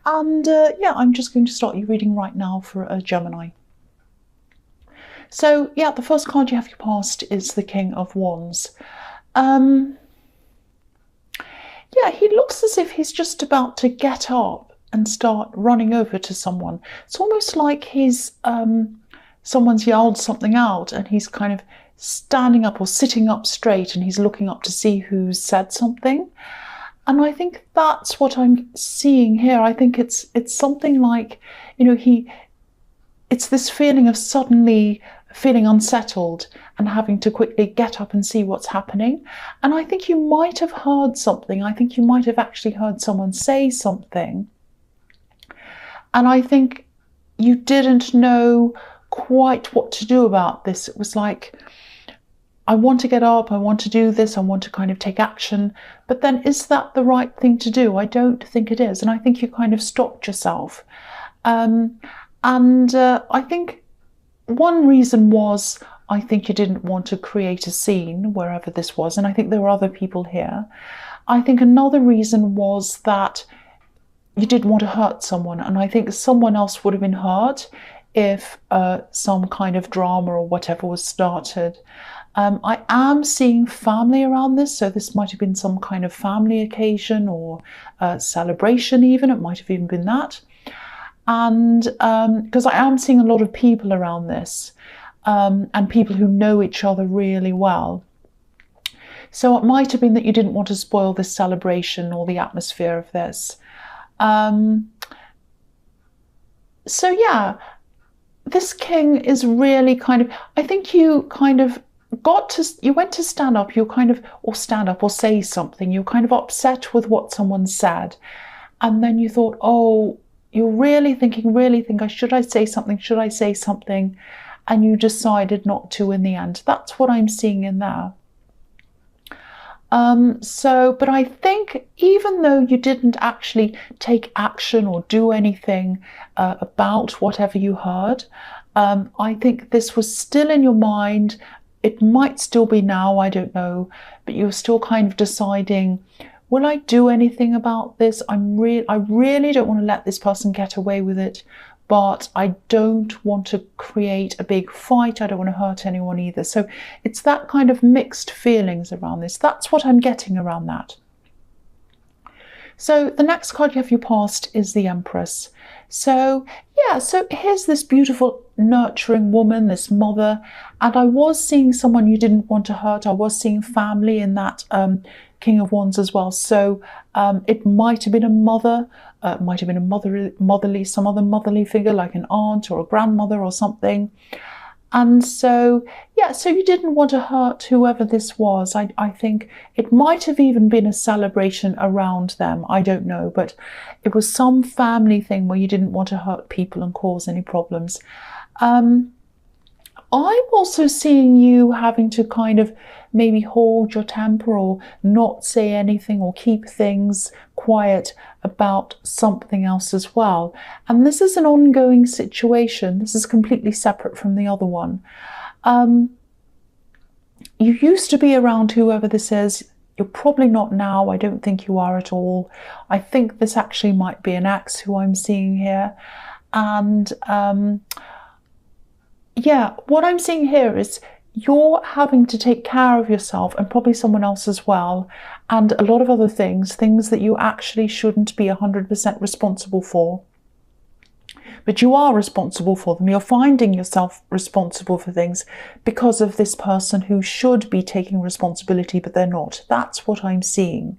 And yeah, I'm just going to start your reading right now for a Gemini. So yeah, the first card you have your past is the King of Wands. Yeah, he looks as if he's just about to get up and start running over to someone. It's almost like he's someone's yelled something out and he's kind of standing up or sitting up straight and he's looking up to see who's said something. And I think that's what I'm seeing here. I think it's something like, you know, it's this feeling of suddenly feeling unsettled and having to quickly get up and see what's happening. And I think you might have heard something. I think you might have actually heard someone say something. And I think you didn't know quite what to do about this. It was like, I want to get up, I want to do this, I want to kind of take action. But then is that the right thing to do? I don't think it is. And I think you kind of stopped yourself. I think one reason was, I think you didn't want to create a scene wherever this was, and I think there were other people here. I think another reason was that you didn't want to hurt someone, and I think someone else would have been hurt if some kind of drama or whatever was started. I am seeing family around this, so this might have been some kind of family occasion or celebration even, it might have even been that. And because I am seeing a lot of people around this, and people who know each other really well. So it might have been that you didn't want to spoil this celebration or the atmosphere of this. So yeah, this king is really kind of, I think you kind of you went to stand up, you kind of, or stand up or say something, you're kind of upset with what someone said. And then you thought, oh, you're really thinking, should I say something? Should I say something? And you decided not to in the end. That's what I'm seeing in there. But I think even though you didn't actually take action or do anything about whatever you heard, I think this was still in your mind. It might still be now, I don't know, but you're still kind of deciding, will I do anything about this? I really don't want to let this person get away with it, but I don't want to create a big fight. I don't want to hurt anyone either. So it's that kind of mixed feelings around this. That's what I'm getting around that. So the next card you have your past is the Empress. So yeah, so here's this beautiful nurturing woman, this mother, and I was seeing someone you didn't want to hurt. I was seeing family in that King of Wands as well. So it might have been a mother, might have been a some other motherly figure like an aunt or a grandmother or something. And so, yeah, so you didn't want to hurt whoever this was. I think it might have even been a celebration around them. I don't know, but it was some family thing where you didn't want to hurt people and cause any problems. I'm also seeing you having to kind of maybe hold your temper or not say anything or keep things quiet about something else as well. And this is an ongoing situation. This is completely separate from the other one. You used to be around whoever this is. You're probably not now. I don't think you are at all. I think this actually might be an ex who I'm seeing here. And yeah, what I'm seeing here is you're having to take care of yourself and probably someone else as well, and a lot of other things that you actually shouldn't be 100% responsible for. But you are responsible for them. You're finding yourself responsible for things because of this person who should be taking responsibility, but they're not. That's what I'm seeing.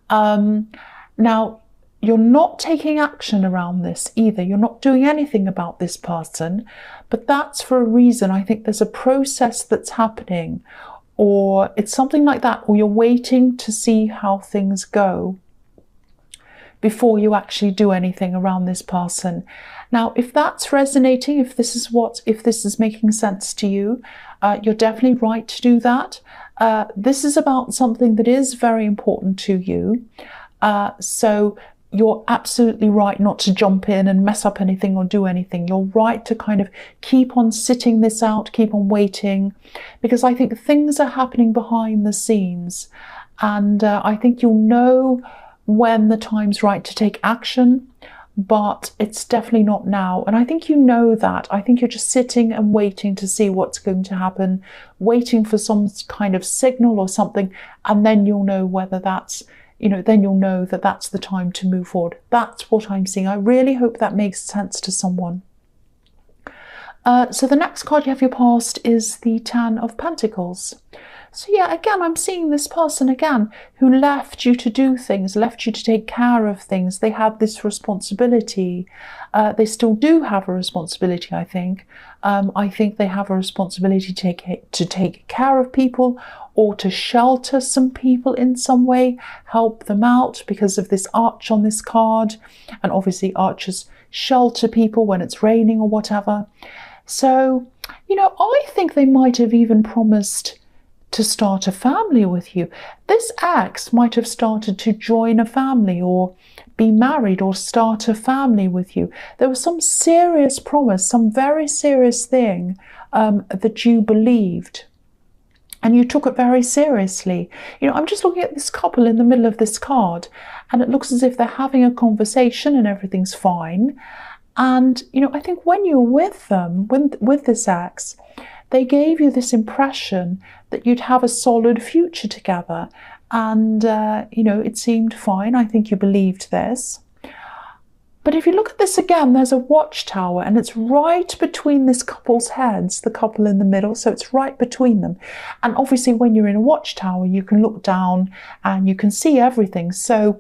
Now, you're not taking action around this either. You're not doing anything about this person, but that's for a reason. I think there's a process that's happening, or it's something like that, or you're waiting to see how things go before you actually do anything around this person. Now, if that's resonating, if this is making sense to you, you're definitely right to do that. This is about something that is very important to you. So you're absolutely right not to jump in and mess up anything or do anything. You're right to kind of keep on sitting this out, keep on waiting, because I think things are happening behind the scenes. And I think you'll know when the time's right to take action, but it's definitely not now. And I think you know that. I think you're just sitting and waiting to see what's going to happen, waiting for some kind of signal or something, and then you'll know whether that's, then you'll know that that's the time to move forward. That's what I'm seeing. I really hope that makes sense to someone. So the next card you have your past is the Ten of Pentacles. So yeah, again, I'm seeing this person again who left you to do things, left you to take care of things. They had this responsibility. They still do have a responsibility, I think. I think they have a responsibility to take care of people, or to shelter some people in some way, help them out because of this arch on this card. And obviously archers shelter people when it's raining or whatever. So, I think they might have even promised to start a family with you. This ex might have started to join a family or be married or start a family with you. There was some serious promise, some very serious thing that you believed. And you took it very seriously. I'm just looking at this couple in the middle of this card, and it looks as if they're having a conversation and everything's fine. And, I think when you're with them, with this ex, they gave you this impression that you'd have a solid future together. And, it seemed fine. I think you believed this. But if you look at this again, there's a watchtower, and it's right between this couple's heads, the couple in the middle. So it's right between them. And obviously when you're in a watchtower, you can look down and you can see everything. So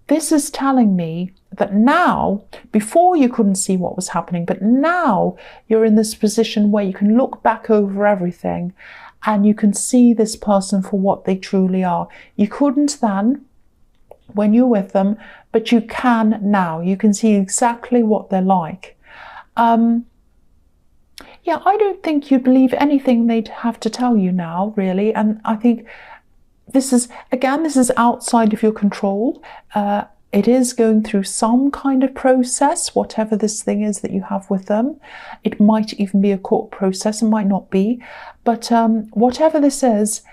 this is telling me that now, before you couldn't see what was happening, but now you're in this position where you can look back over everything and you can see this person for what they truly are. You couldn't then when you're with them, but you can now. You can see exactly what they're like. Yeah, I don't think you'd believe anything they'd have to tell you now, really. And I think this is outside of your control. It is going through some kind of process, whatever this thing is that you have with them. It might even be a court process, it might not be. But whatever this is,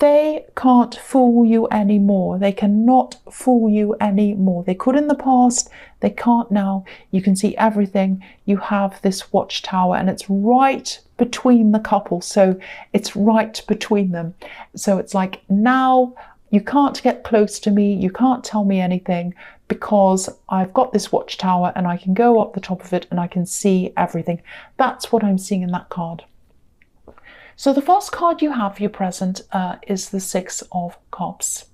they can't fool you anymore. They cannot fool you anymore. They could in the past, they can't now. You can see everything. You have this watchtower, and it's right between the couple. So it's right between them. So it's like, now you can't get close to me. You can't tell me anything because I've got this watchtower and I can go up the top of it and I can see everything. That's what I'm seeing in that card. So the first card you have for your present is the Six of Cups.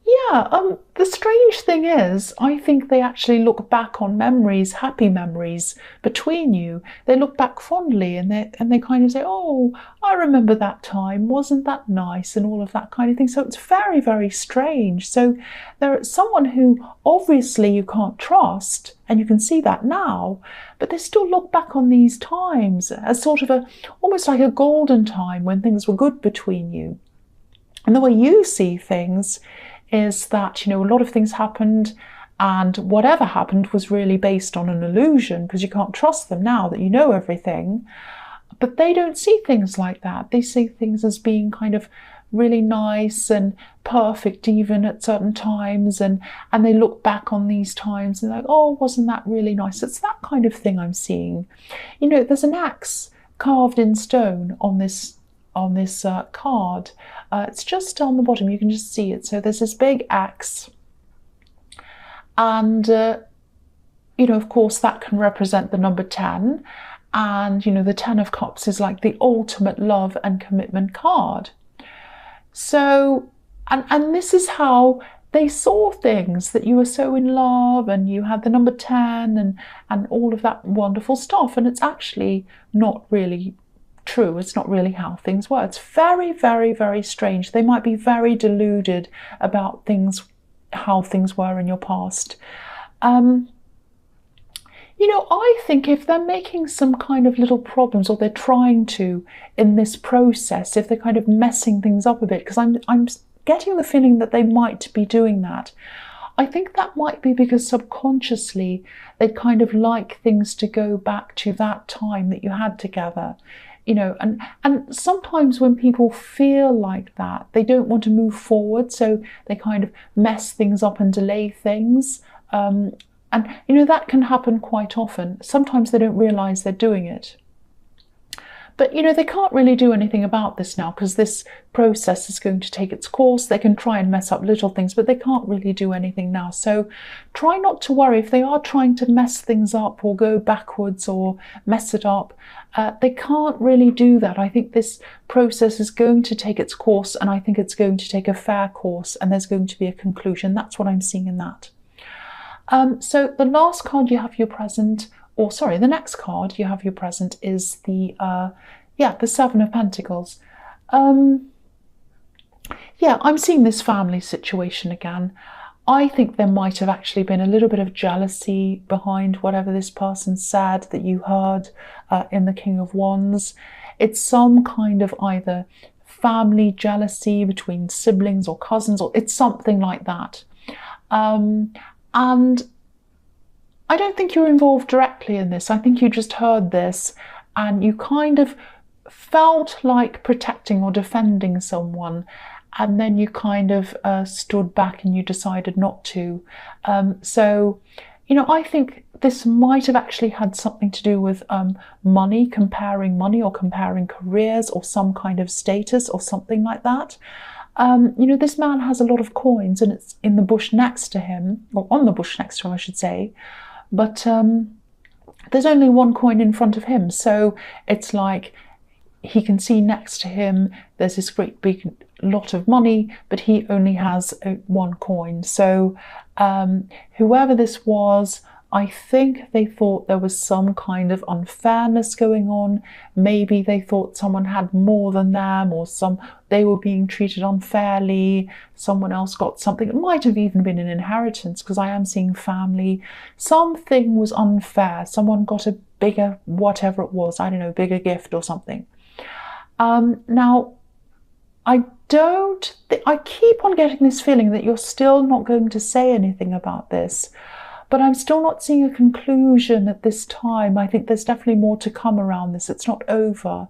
Yeah, the strange thing is, I think they actually look back on memories, happy memories between you. They look back fondly and they kind of say, oh, I remember that time, wasn't that nice, and all of that kind of thing. So it's very, very strange. So there's someone who obviously you can't trust, and you can see that now, but they still look back on these times as sort of almost like a golden time when things were good between you. And the way you see things is that, a lot of things happened, and whatever happened was really based on an illusion because you can't trust them now that you know everything. But they don't see things like that. They see things as being kind of really nice and perfect even at certain times, and they look back on these times and they're like, oh, wasn't that really nice? It's that kind of thing I'm seeing. There's an axe carved in stone on this card. It's just on the bottom, you can just see it. So there's this big axe, and of course that can represent the number 10, and the 10 of Cups is like the ultimate love and commitment card. So and this is how they saw things, that you were so in love and you had the number 10 and all of that wonderful stuff, and it's actually not really true. It's not really how things were. It's very, very, very strange. They might be very deluded about things, how things were in your past. I think if they're making some kind of little problems, or they're trying to in this process, if they're kind of messing things up a bit, because I'm getting the feeling that they might be doing that. I think that might be because subconsciously they'd kind of like things to go back to that time that you had together. you know, and sometimes when people feel like that, they don't want to move forward, so they kind of mess things up and delay things. And, you know, that can happen quite often. Sometimes they don't realize they're doing it. But, you know, they can't really do anything about this now because this process is going to take its course. They can try and mess up little things, but they can't really do anything now. So try not to worry. If they are trying to mess things up or go backwards or mess it up, they can't really do that. I think this process is going to take its course, and I think it's going to take a fair course, and there's going to be a conclusion. That's what I'm seeing in that. So the last card you have your present, or sorry, the next card you have your present is the Seven of Pentacles. Yeah, I'm seeing this family situation again. I think there might have actually been a little bit of jealousy behind whatever this person said that you heard in the King of Wands. It's some kind of either family jealousy between siblings or cousins, or it's something like that. And I don't think you're involved directly in this. I think you just heard this and you kind of felt like protecting or defending someone, and then you kind of stood back and you decided not to. So, you know, I think this might have actually had something to do with money, comparing money or comparing careers or some kind of status or something like that. You know, this man has a lot of coins and it's in the bush next to him, or on the bush next to him, I should say. But there's only one coin in front of him. So it's like he can see next to him, there's this great big lot of money, but he only has one coin. So whoever this was, I think they thought there was some kind of unfairness going on. Maybe they thought someone had more than them, or they were being treated unfairly. Someone else got something. It might have even been an inheritance, because I am seeing family. Something was unfair. Someone got a bigger, whatever it was, I don't know, bigger gift or something. Now, I keep on getting this feeling that you're still not going to say anything about this. But I'm still not seeing a conclusion at this time. I think there's definitely more to come around this. It's not over.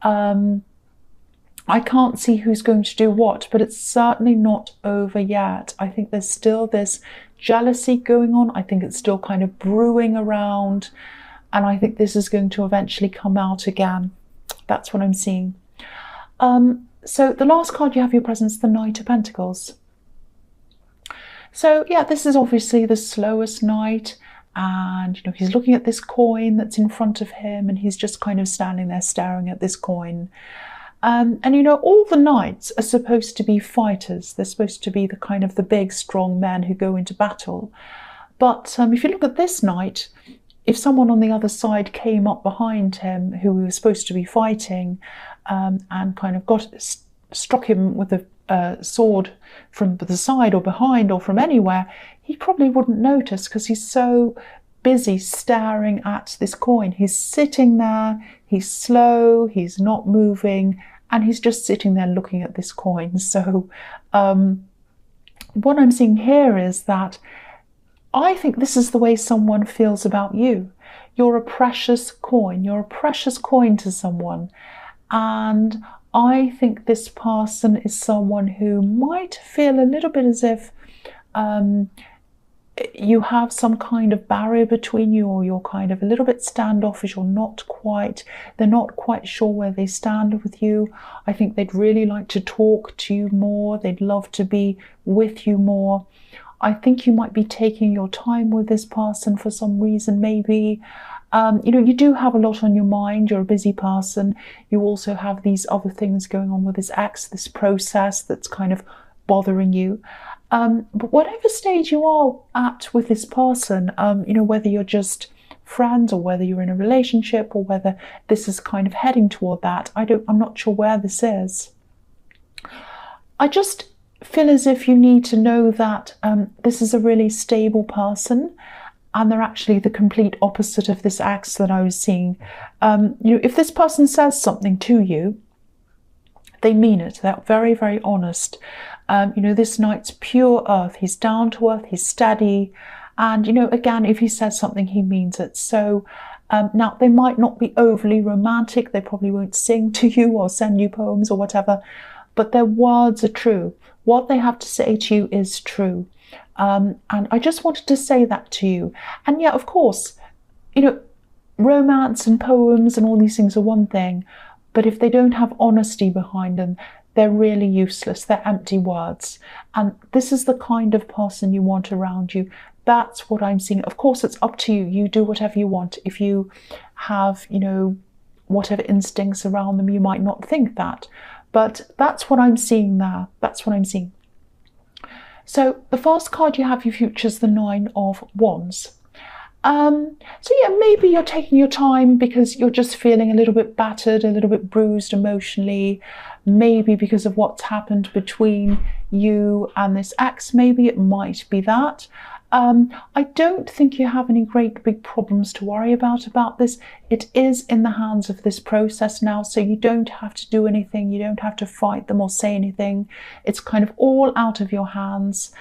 I can't see who's going to do what, but it's certainly not over yet. I think there's still this jealousy going on. I think it's still kind of brewing around. And I think this is going to eventually come out again. That's what I'm seeing. So the last card you have your present is the Knight of Pentacles. So yeah, this is obviously the slowest knight, and you know, he's looking at this coin that's in front of him, and he's just kind of standing there staring at this coin. And you know, all the knights are supposed to be fighters. They're supposed to be the kind of the big strong men who go into battle. But if you look at this knight, if someone on the other side came up behind him who was supposed to be fighting, and kind of struck him with a sword from the side or behind or from anywhere, he probably wouldn't notice, because he's so busy staring at this coin. He's sitting there, he's slow, he's not moving, and he's just sitting there looking at this coin. So what I'm seeing here is that I think this is the way someone feels about you. You're a precious coin. You're a precious coin to someone. And I think this person is someone who might feel a little bit as if you have some kind of barrier between you, or you're kind of a little bit standoffish, or they're not quite sure where they stand with you. I think they'd really like to talk to you more. They'd love to be with you more. I think you might be taking your time with this person for some reason, maybe. You know, you do have a lot on your mind. You're a busy person. You also have these other things going on with this ex, this process that's kind of bothering you. But whatever stage you are at with this person, you know, whether you're just friends or whether you're in a relationship or whether this is kind of heading toward that, I'm not sure where this is. I just feel as if you need to know that this is a really stable person, and they're actually the complete opposite of this ex that I was seeing. You know, if this person says something to you, they mean it. They're very, very honest. You know, this knight's pure earth. He's down to earth. He's steady. And, you know, again, if he says something, he means it. So Now, they might not be overly romantic. They probably won't sing to you or send you poems or whatever, but their words are true. What they have to say to you is true. And I just wanted to say that to you. And yeah, of course, you know, romance and poems and all these things are one thing, but if they don't have honesty behind them, they're really useless. They're empty words. And this is the kind of person you want around you. That's what I'm seeing. Of course, it's up to you. You do whatever you want. If you have, you know, whatever instincts around them, you might not think that. But that's what I'm seeing there. That's what I'm seeing. So the first card you have, your future, is the Nine of Wands. So yeah, maybe you're taking your time because you're just feeling a little bit battered, a little bit bruised emotionally, maybe because of what's happened between you and this ex. Maybe it might be that. I don't think you have any great big problems to worry about this. It is in the hands of this process now, so you don't have to do anything. You don't have to fight them or say anything. It's kind of all out of your hands.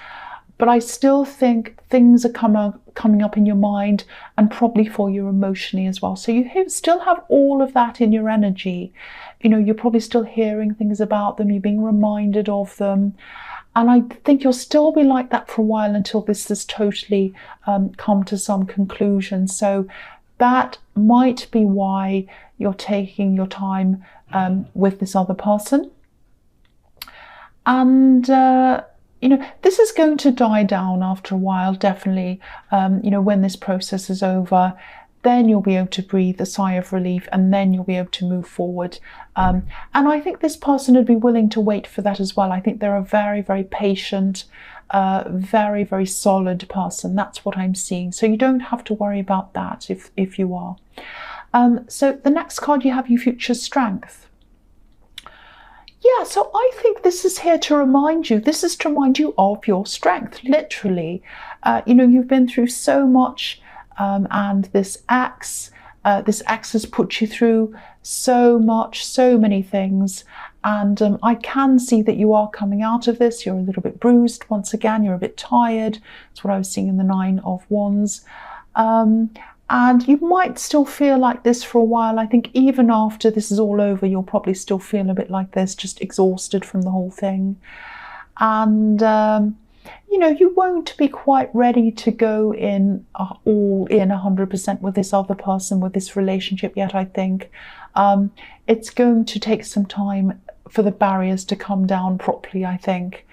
But I still think things are coming up in your mind, and probably for you emotionally as well. So you still have all of that in your energy. You know, you're probably still hearing things about them. You're being reminded of them. And I think you'll still be like that for a while until this has totally come to some conclusion. So that might be why you're taking your time with this other person. And you know, this is going to die down after a while, definitely. You know, when this process is over, then you'll be able to breathe a sigh of relief, and then you'll be able to move forward. And I think this person would be willing to wait for that as well. I think they're a very, very patient, very, very solid person. That's what I'm seeing. So you don't have to worry about that if you are. So the next card you have, your future strength. Yeah, so I think this is here to remind you. This is to remind you of your strength, literally. You know, you've been through so much, and this ex has put you through so much, so many things. And I can see that you are coming out of this. You're a little bit bruised. Once again, you're a bit tired. That's what I was seeing in the Nine of Wands. And you might still feel like this for a while. I think even after this is all over, you'll probably still feel a bit like this, just exhausted from the whole thing. And, you know, you won't be quite ready to go in all in 100% with this other person, with this relationship yet, I think. It's going to take some time for the barriers to come down properly, I think.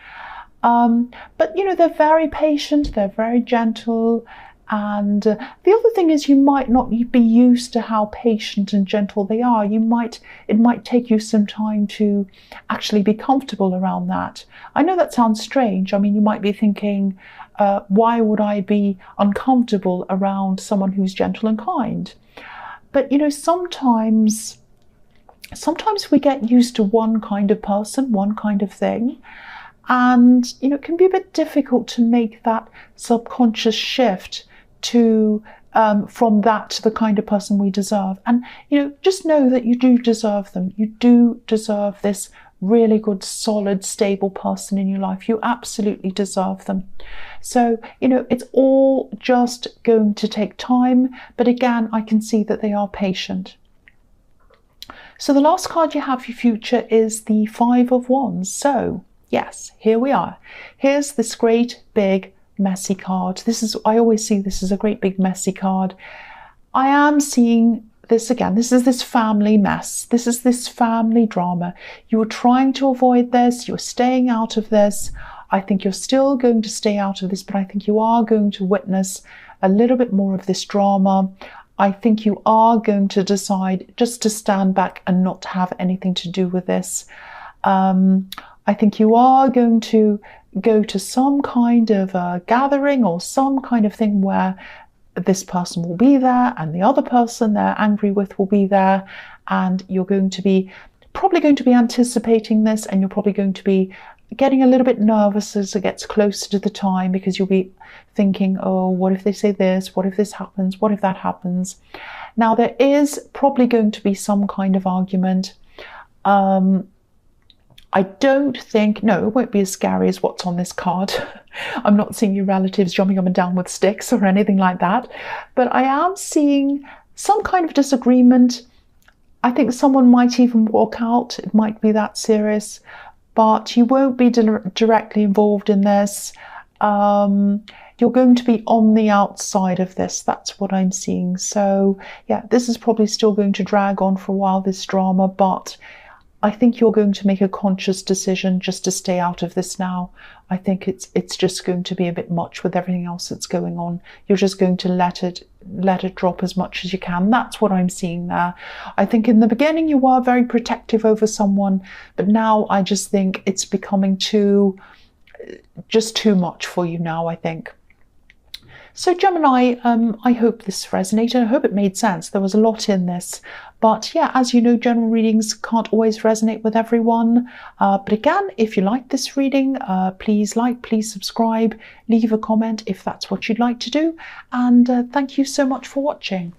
But, you know, they're very patient, they're very gentle. And the other thing is, you might not be used to how patient and gentle they are. It might take you some time to actually be comfortable around that. I know that sounds strange. I mean, you might be thinking, why would I be uncomfortable around someone who's gentle and kind? But, you know, sometimes we get used to one kind of person, one kind of thing. And, you know, it can be a bit difficult to make that subconscious shift to from that to the kind of person we deserve. And, you know, just know that you do deserve them. You do deserve this really good, solid, stable person in your life. You absolutely deserve them. So, you know, it's all just going to take time. But again, I can see that they are patient. So the last card you have for your future is the Five of Wands. So yes, here we are. Here's this great big messy card. I always see this as a great big messy card. I am seeing this again. This is this family mess. This is this family drama. You were trying to avoid this. You're staying out of this. I think you're still going to stay out of this, but I think you are going to witness a little bit more of this drama. I think you are going to decide just to stand back and not have anything to do with this. I think you are going to go to some kind of a gathering or some kind of thing where this person will be there and the other person they're angry with will be there, and you're probably going to be anticipating this, and you're probably going to be getting a little bit nervous as it gets closer to the time, because you'll be thinking, oh, what if they say this? What if this happens? What if that happens? Now, there is probably going to be some kind of argument. I don't think, no, it won't be as scary as what's on this card. I'm not seeing your relatives jumping up and down with sticks or anything like that. But I am seeing some kind of disagreement. I think someone might even walk out. It might be that serious, but you won't be directly involved in this. You're going to be on the outside of this. That's what I'm seeing. So yeah, this is probably still going to drag on for a while, this drama, but I think you're going to make a conscious decision just to stay out of this now. I think it's just going to be a bit much with everything else that's going on. You're just going to let it drop as much as you can. That's what I'm seeing there. I think in the beginning you were very protective over someone, but now I just think it's becoming just too much for you now, I think. So Gemini, I hope this resonated. I hope it made sense. There was a lot in this. But yeah, as you know, general readings can't always resonate with everyone. But again, if you like this reading, please like, please subscribe, leave a comment if that's what you'd like to do. And thank you so much for watching.